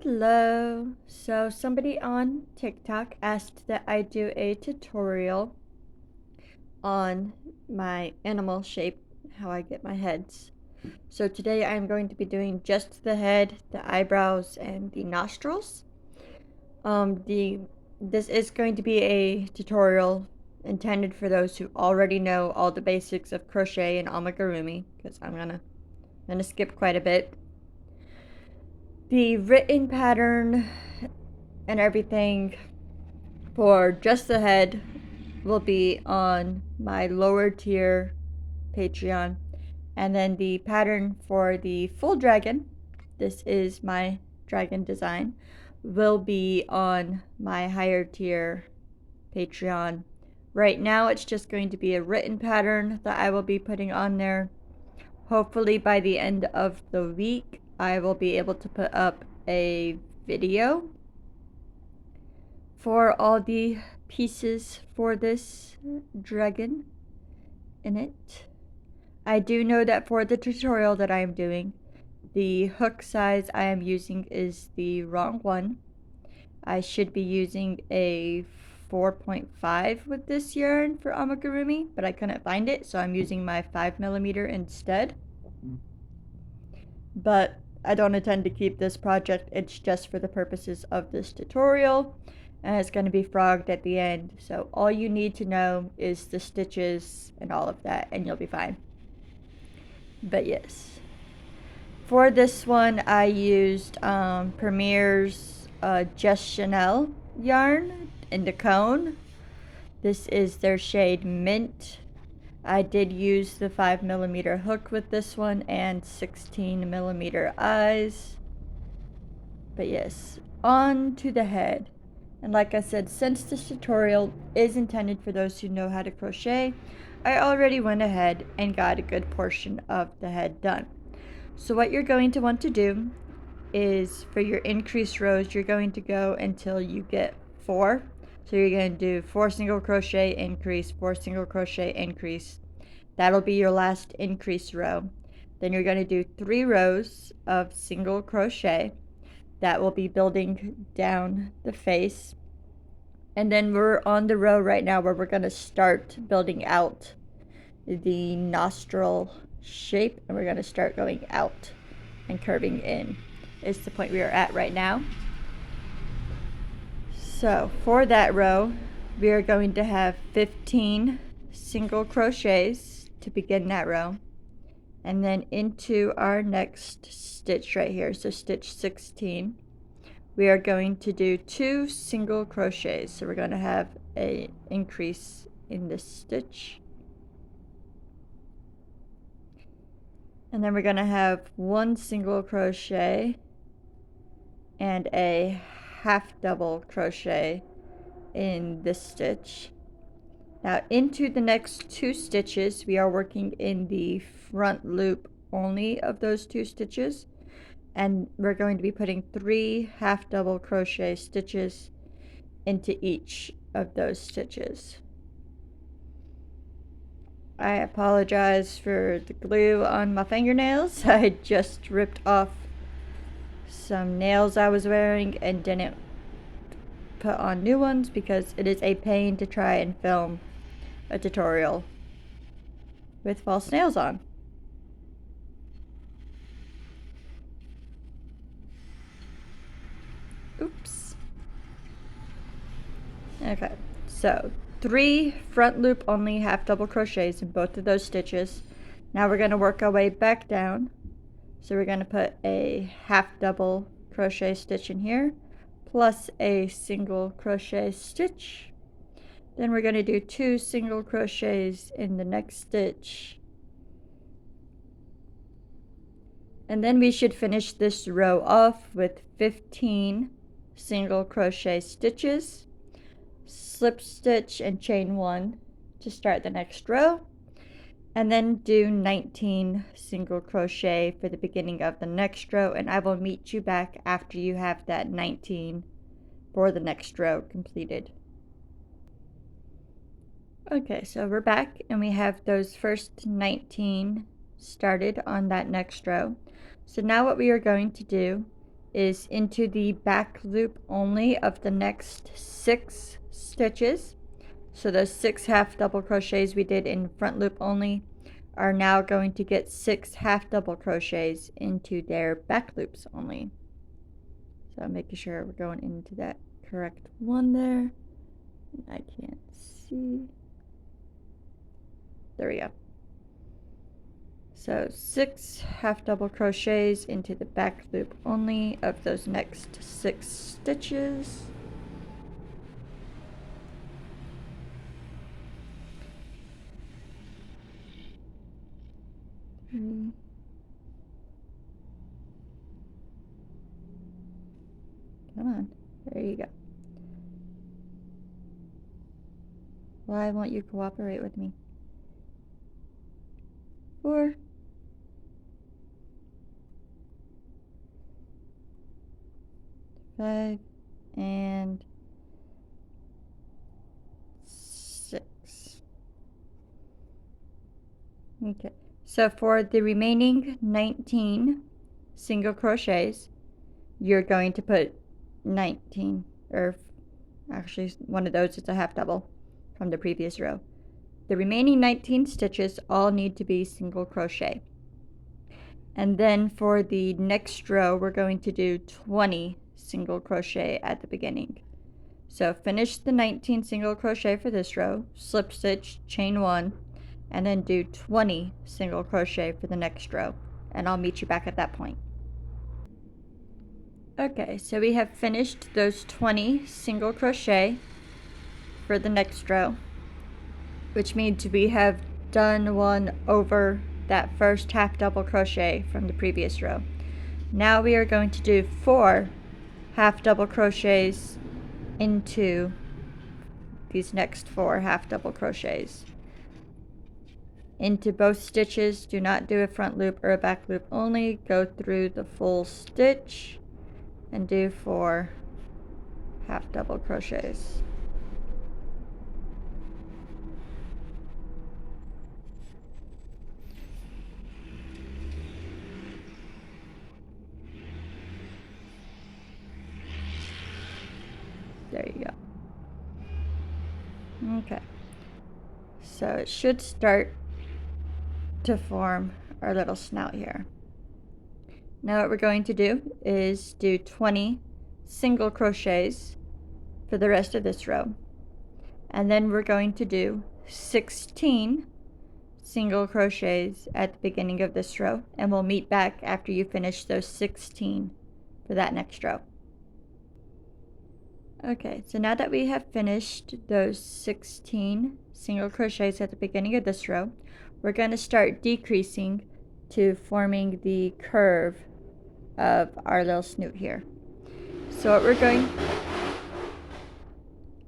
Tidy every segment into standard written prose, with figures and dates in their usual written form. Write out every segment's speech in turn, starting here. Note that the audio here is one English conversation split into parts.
Hello. So somebody on TikTok asked that I do a tutorial on my animal shape, how I get my heads. So today I'm going to be doing just the head, the eyebrows, and the nostrils. This is going to be a tutorial intended for those who already know all the basics of crochet and amigurumi, because I'm gonna skip quite a bit. The written pattern and everything for just the head will be on my lower tier Patreon. And then the pattern for the full dragon, this is my dragon design, will be on my higher tier Patreon. Right now it's just going to be a written pattern that I will be putting on there. Hopefully by the end of the week I will be able to put up a video for all the pieces for this dragon in it. I do know that for the tutorial that I am doing, the hook size I am using is the wrong one. I should be using a 4.5 with this yarn for amigurumi, but I couldn't find it, so I'm using my 5mm instead. But I don't intend to keep this project, it's just for the purposes of this tutorial, and it's going to be frogged at the end, so all you need to know is the stitches and all of that, and you'll be fine. But yes, for this one I used Premier's Just Chanel yarn in the cone. This is their shade Mint. I did use the 5mm hook with this one and 16mm eyes. But yes, on to the head. And like I said, since this tutorial is intended for those who know how to crochet, I already went ahead and got a good portion of the head done. So what you're going to want to do is, for your increased rows, you're going to go until you get 4. So you're going to do 4 single crochet increase, 4 single crochet increase. That'll be your last increase row. Then you're going to do 3 rows of single crochet. That will be building down the face. And then we're on the row right now where we're going to start building out the nostril shape, and we're going to start going out and curving in. Is the point we are at right now. So for that row, we are going to have 15 single crochets to begin that row, and then into our next stitch right here, so stitch 16, we are going to do 2 single crochets. So we're going to have an increase in this stitch, and then we're going to have 1 single crochet and a half double crochet in this stitch. Now into the next 2 stitches, we are working in the front loop only of those 2 stitches, and we're going to be putting 3 half double crochet stitches into each of those stitches. I apologize for the glue on my fingernails. I just ripped off some nails I was wearing and didn't put on new ones because it is a pain to try and film a tutorial with false nails on. Oops. Okay, so 3 front loop only half double crochets in both of those stitches. Now we're going to work our way back down. So we're going to put a half double crochet stitch in here, plus a single crochet stitch. Then we're going to do 2 single crochets in the next stitch. And then we should finish this row off with 15 single crochet stitches, slip stitch and chain 1 to start the next row, and then do 19 single crochet for the beginning of the next row, and I will meet you back after you have that 19 for the next row completed. Okay, so we're back and we have those first 19 started on that next row. So now what we are going to do is into the back loop only of the next 6 stitches. So those 6 half double crochets we did in front loop only are now going to get 6 half double crochets into their back loops only. So I'm making sure we're going into that correct one there. I can't see. There we go. So 6 half double crochets into the back loop only of those next 6 stitches. Come on, there you go. Why won't you cooperate with me? 4, 5, and 6. Okay, so for the remaining 19 single crochets, you're going to put 19, or actually one of those is a half double from the previous row. The remaining 19 stitches all need to be single crochet. And then for the next row, we're going to do 20 single crochet at the beginning. So finish the 19 single crochet for this row, slip stitch, chain 1, and then do 20 single crochet for the next row. And I'll meet you back at that point. Okay, so we have finished those 20 single crochet for the next row, which means we have done one over that first half double crochet from the previous row. Now we are going to do 4 half double crochets into these next 4 half double crochets into both stitches. Do not do a front loop or a back loop only. Go through the full stitch and do 4 half double crochets. There you go. Okay, so it should start to form our little snout here. Now what we're going to do is do 20 single crochets for the rest of this row, and then we're going to do 16 single crochets at the beginning of this row, and we'll meet back after you finish those 16 for that next row. Okay, so now that we have finished those 16 single crochets at the beginning of this row, we're going to start decreasing to forming the curve of our little snoot here. So what we're going,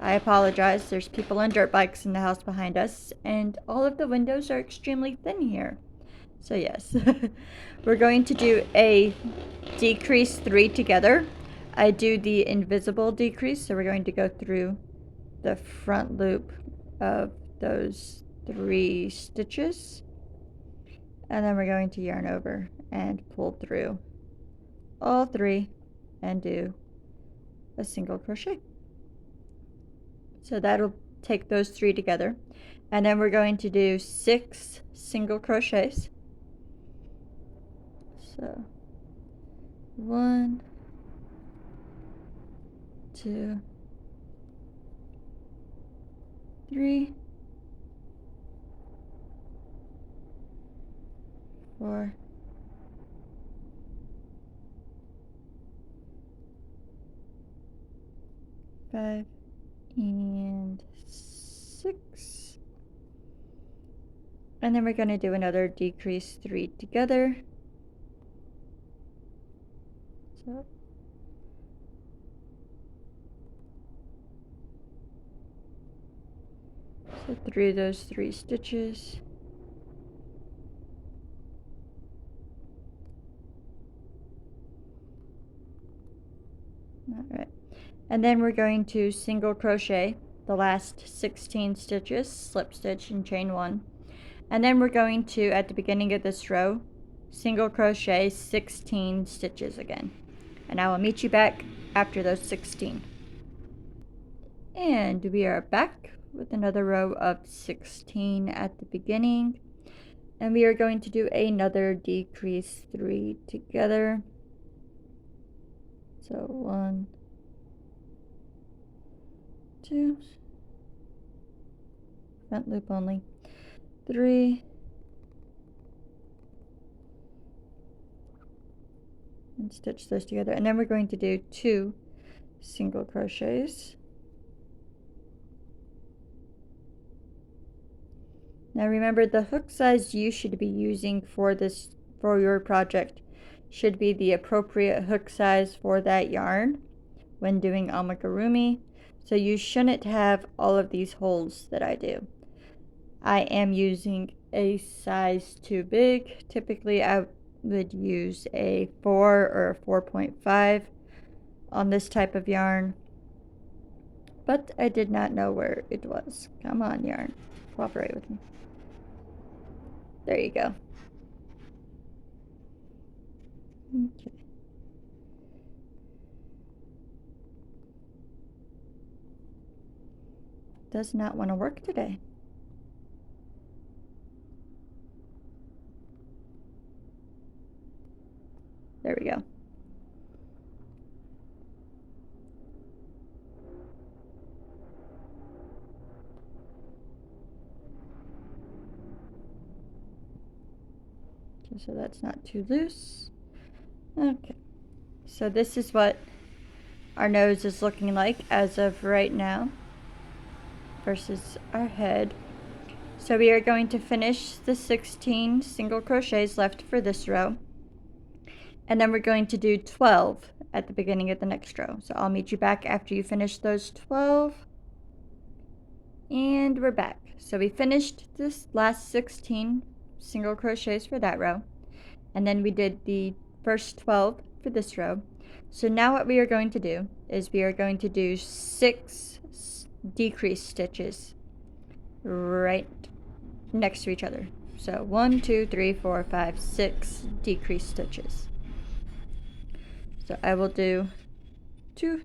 I apologize, there's people on dirt bikes in the house behind us, and all of the windows are extremely thin here. So yes, we're going to do a decrease 3 together. I do the invisible decrease, so we're going to go through the front loop of those 3 stitches, and then we're going to yarn over and pull through all 3 and do a single crochet. So that'll take those 3 together, and then we're going to do 6 single crochets. So 1, 2, 3, 4, 5, and 6. And then we're going to do another decrease 3 together. So through those 3 stitches. All right. And then we're going to single crochet the last 16 stitches, slip stitch and chain 1. And then we're going to, at the beginning of this row, single crochet 16 stitches again. and I will meet you back after those 16. And we are back with another row of 16 at the beginning, and we are going to do another decrease 3 together. So 1, 2, front loop only, 3, and stitch those together, and then we're going to do 2 single crochets. Now remember, the hook size you should be using for your project should be the appropriate hook size for that yarn when doing amigurumi. So you shouldn't have all of these holes that I do. I am using a size too big. Typically I would use a 4 or a 4.5 on this type of yarn, but I did not know where it was. Come on, yarn, cooperate with me. There you go. Okay. Does not want to work today. There we go. Okay, so that's not too loose. Okay, so this is what our nose is looking like as of right now versus our head. So we are going to finish the 16 single crochets left for this row, and then we're going to do 12 at the beginning of the next row. So I'll meet you back after you finish those 12, and we're back. So we finished this last 16 single crochets for that row, and then we did the first 12 for this row. So now what we are going to do is we are going to do 6 decrease stitches right next to each other. So 1, 2, 3, 4, 5, 6 decrease stitches. So I will do 2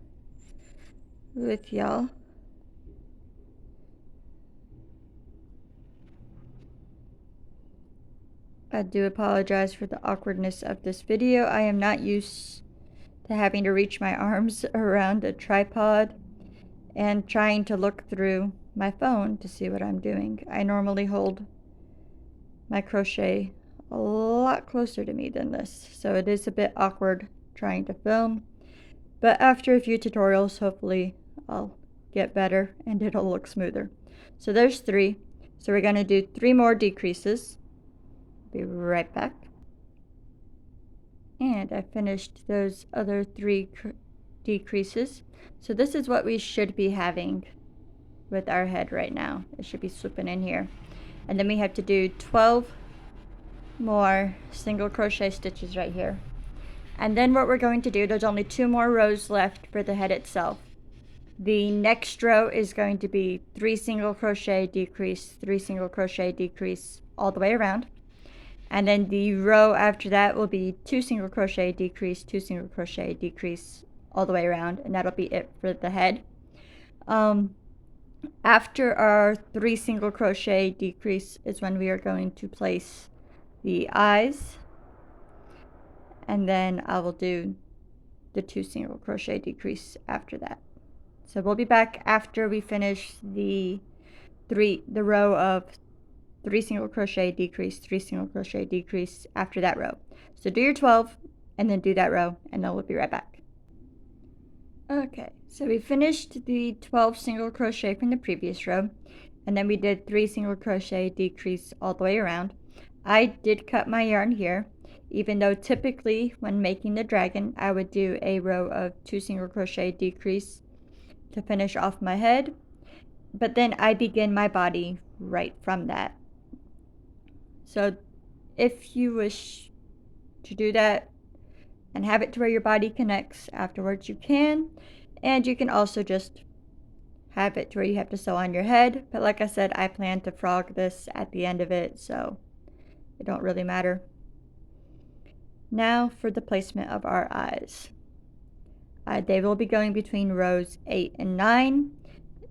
with y'all. I do apologize for the awkwardness of this video. I am not used to having to reach my arms around a tripod and trying to look through my phone to see what I'm doing. I normally hold my crochet a lot closer to me than this, so it is a bit awkward trying to film, but after a few tutorials hopefully I'll get better and it'll look smoother. So there's 3, so we're going to do 3 more decreases. Be right back. And I finished those other 3 decreases. So this is what we should be having with our head right now. It should be swooping in here. And then we have to do 12 more single crochet stitches right here. And then what we're going to do, there's only 2 more rows left for the head itself. The next row is going to be 3 single crochet decrease, 3 single crochet decrease all the way around. And then the row after that will be 2 single crochet decrease, 2 single crochet decrease all the way around, and that'll be it for the head. After our 3 single crochet decrease is when we are going to place the eyes, and then I will do the 2 single crochet decrease after that. So we'll be back after we finish the row of 3 single crochet decrease, 3 single crochet decrease after that row. So do your 12 and then do that row, and then we'll be right back. Okay, so we finished the 12 single crochet from the previous row, and then we did 3 single crochet decrease all the way around. I did cut my yarn here, even though typically when making the dragon I would do a row of 2 single crochet decrease to finish off my head, but then I begin my body right from that. So if you wish to do that and have it to where your body connects afterwards, you can. And you can also just have it to where you have to sew on your head. But like I said, I plan to frog this at the end of it, so it don't really matter. Now for the placement of our eyes. They will be going between rows 8 and 9,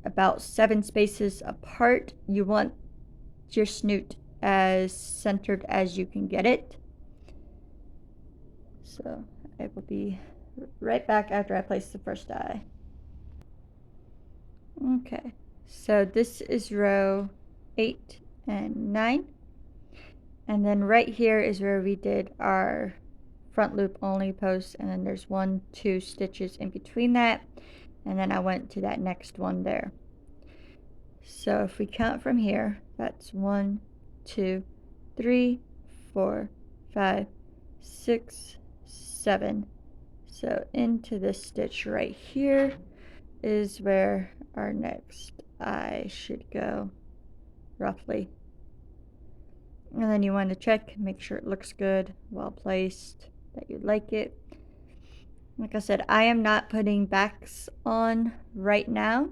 about 7 spaces apart. You want your snoot as centered as you can get it. So I will be right back after I place the first eye. Okay, so this is row 8 and 9. And then right here is where we did our front loop only post, and then there's 1, 2 stitches in between that, and then I went to that next one there. So if we count from here, that's 1, 2, 3, 4, 5, 6, 7. So into this stitch right here is where our next eye should go, roughly. And then you want to check, make sure it looks good, well placed, that you like it. Like I said, I am not putting backs on right now,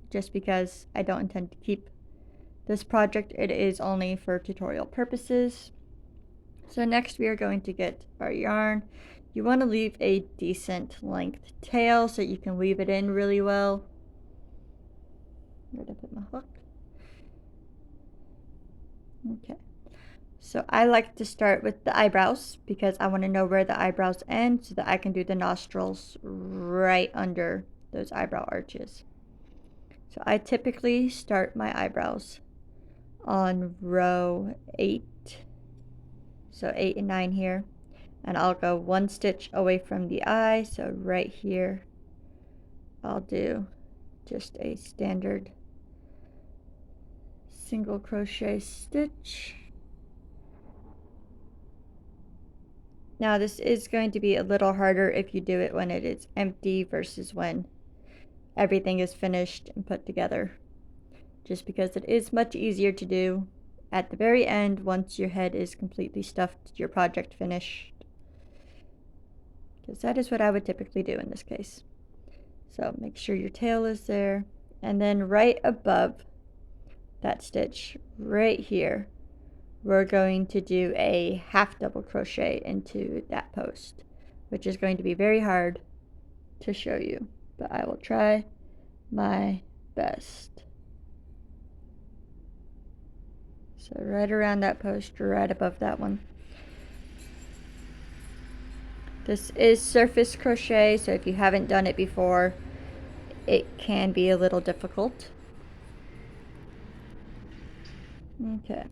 just because I don't intend to keep this project. It is only for tutorial purposes. So next we are going to get our yarn. You want to leave a decent length tail so you can weave it in really well. Where did I put my hook? Okay. So I like to start with the eyebrows because I want to know where the eyebrows end so that I can do the nostrils right under those eyebrow arches. So I typically start my eyebrows on row 8. So 8 and 9 here. And I'll go 1 stitch away from the eye. So right here, I'll do just a standard single crochet stitch. Now this is going to be a little harder if you do it when it is empty versus when everything is finished and put together, just because it is much easier to do at the very end once your head is completely stuffed, your project finished, because that is what I would typically do in this case. So make sure your tail is there, and then right above that stitch right here, we're going to do a half double crochet into that post, which is going to be very hard to show you, but I will try my best. So right around that post, right above that one. This is surface crochet, so if you haven't done it before, it can be a little difficult. Okay,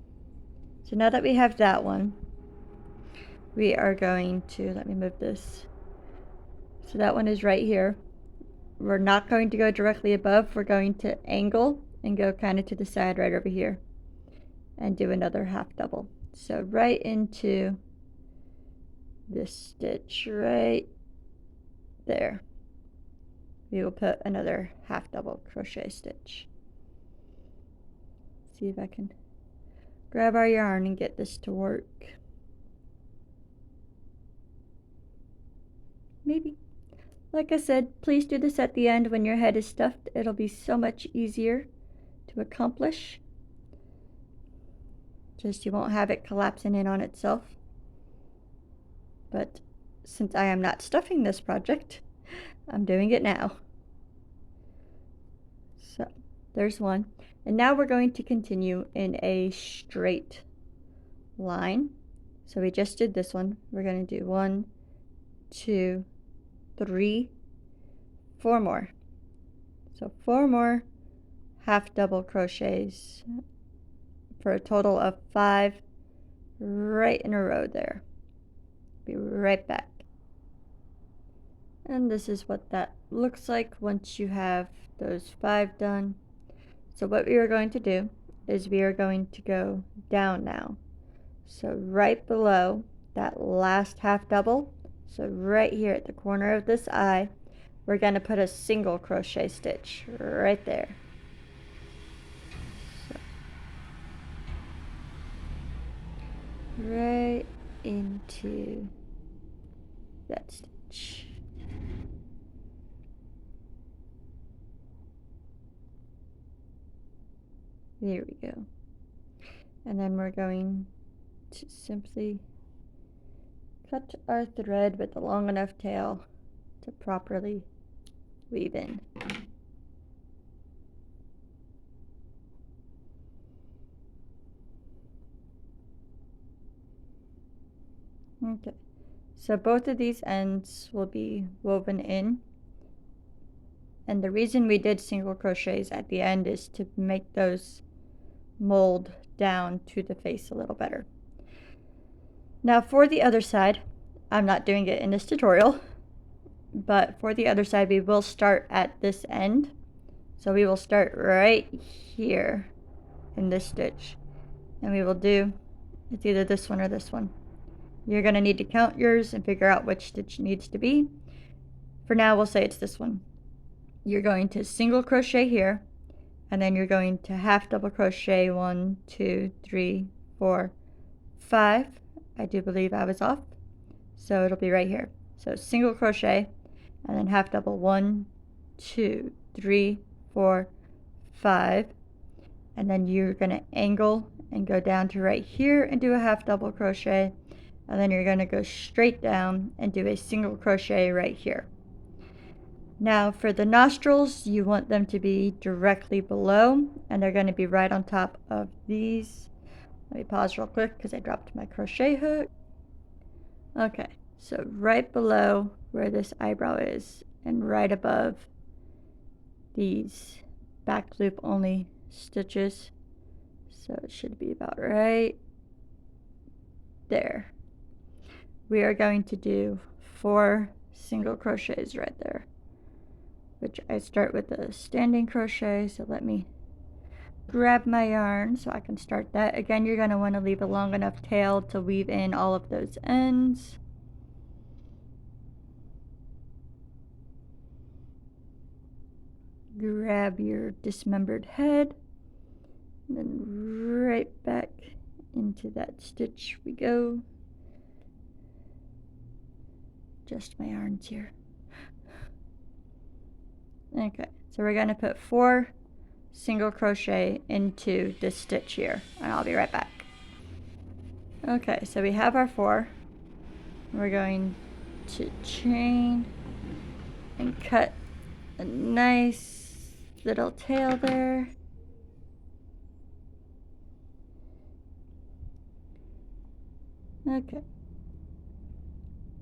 so now that we have that one, we are going to, let me move this. So that one is right here. We're not going to go directly above, we're going to angle and go kind of to the side right over here and do another half double. So right into this stitch right there, we will put another half double crochet stitch. See if I can grab our yarn and get this to work. Maybe. Like I said, please do this at the end when your head is stuffed. It'll be so much easier to accomplish. Just you won't have it collapsing in on itself. But since I am not stuffing this project, I'm doing it now. So there's one. And now we're going to continue in a straight line. So we just did this one. We're going to do 1, 2, 3, 4 more. So 4 more half double crochets for a total of 5 right in a row there. Be right back. And this is what that looks like once you have those 5 done. So what we are going to do is we are going to go down now. So right below that last half double, so right here at the corner of this eye, we're going to put a single crochet stitch right there. So, right into that stitch. There we go. And then we're going to simply cut our thread with a long enough tail to properly weave in. Okay, so both of these ends will be woven in, and the reason we did single crochets at the end is to make those mold down to the face a little better. Now for the other side, I'm not doing it in this tutorial, but for the other side we will start at this end. So we will start right here in this stitch, and we will do, it's either this one or this one. You're going to need to count yours and figure out which stitch needs to be. For now we'll say it's this one. You're going to single crochet here, and then you're going to half double crochet 1, 2, 3, 4, 5. I do believe I was off, so it'll be right here. So single crochet and then half double 1, 2, 3, 4, 5, and then you're going to angle and go down to right here and do a half double crochet, and then you're going to go straight down and do a single crochet right here. Now for the nostrils, you want them to be directly below, and they're going to be right on top of these. Let me pause real quick because I dropped my crochet hook. Okay, so right below where this eyebrow is and right above these back loop only stitches. So it should be about right there. We are going to do 4 single crochets right there, which I start with a standing crochet. So let me grab my yarn so I can start that. Again, you're going to want to leave a long enough tail to weave in all of those ends. Grab your dismembered head, and then right back into that stitch we go. Adjust my yarns here. Okay, so we're going to put 4 single crochet into this stitch here, and I'll be right back. Okay, so we have our 4. We're going to chain and cut a nice little tail there. Okay.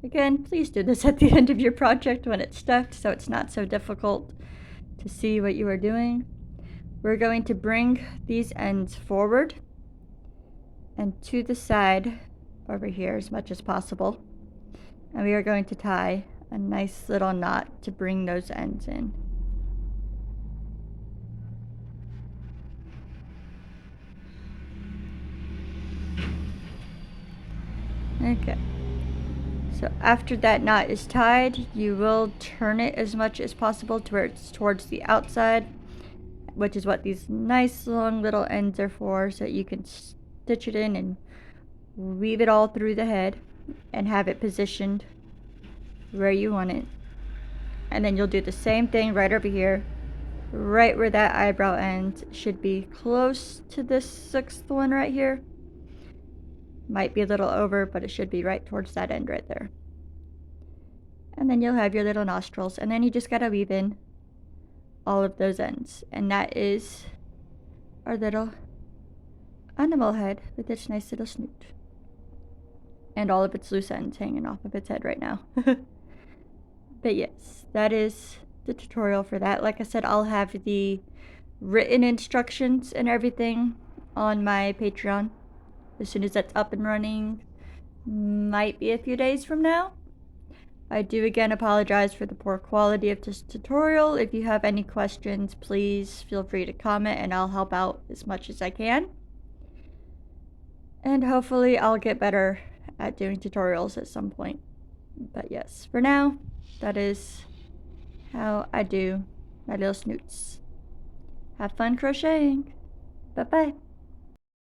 Again, please do this at the end of your project when it's stuck, so it's not so difficult to see what you are doing. We're going to bring these ends forward and to the side over here as much as possible, and we are going to tie a nice little knot to bring those ends in. Okay, so after that knot is tied, you will turn it as much as possible to where it's towards the outside, which is what these nice long little ends are for, so you can stitch it in and weave it all through the head and have it positioned where you want it. And then you'll do the same thing right over here, right where that eyebrow end should be, close to this 6th one right here. Might be a little over, but it should be right towards that end right there. And then you'll have your little nostrils, and then you just gotta weave in all of those ends, and that is our little animal head with its nice little snoot and all of its loose ends hanging off of its head right now. But yes, that is the tutorial for that. Like I said, I'll have the written instructions and everything on my Patreon as soon as that's up and running. Might be a few days from now. I do again apologize for the poor quality of this tutorial. If you have any questions, please feel free to comment and I'll help out as much as I can. And hopefully I'll get better at doing tutorials at some point. But yes, for now, that is how I do my little snoots. Have fun crocheting. Bye-bye.